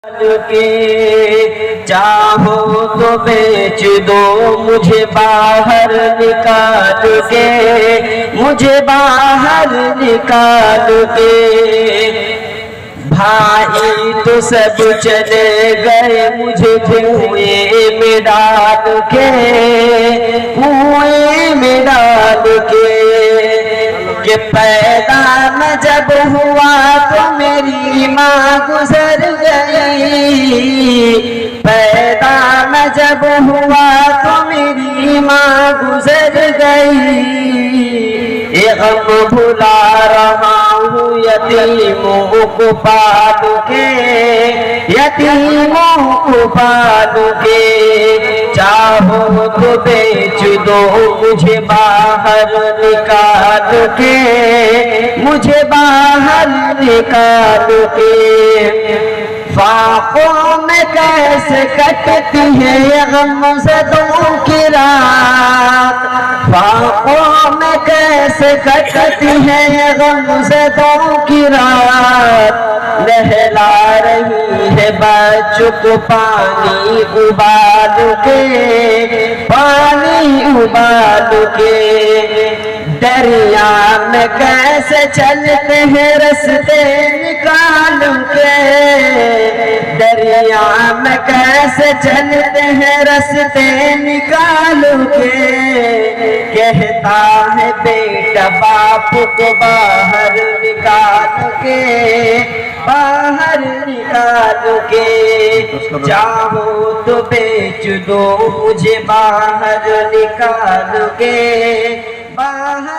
کے چاہو تو بیچ دو مجھے باہر نکال کے، مجھے باہر نکال کے۔ بھائی تو سب چلے گئے مجھے کنویں میں ڈال کے، کنویں میں ڈال کے۔ کہ پیدا میں جب ہوا تو میری ماں گزر گئی، پیدا میں جب ہوا تو میری ماں گزر گئی۔ یہ غم بھلا رہا ہوں یتیموں کو پال کے، یتیموں کو پال کے۔ چاہو تو بیچ دو مجھے باہر نکال کے، مجھے باہر نکال کے۔ فاقوں میں کیسے کٹتی ہے یہ غم زدوں کی رات، فاقوں میں کیسے کٹتی ہے یہ غم زدوں کی رات۔ نہلا رہی ہے بچوں کو پانی ابال کے، پانی ابال کے۔ دریا میں کیسے چلتے ہیں رستے نکال کے، دریا میں کیسے چلتے ہیں رستے نکال کے۔ کہتا ہے بیٹا باپ کو باہر نکال کے، باہر نکال کے۔ چاہو تو بیچ دو مجھے باہر نکال کے، باہر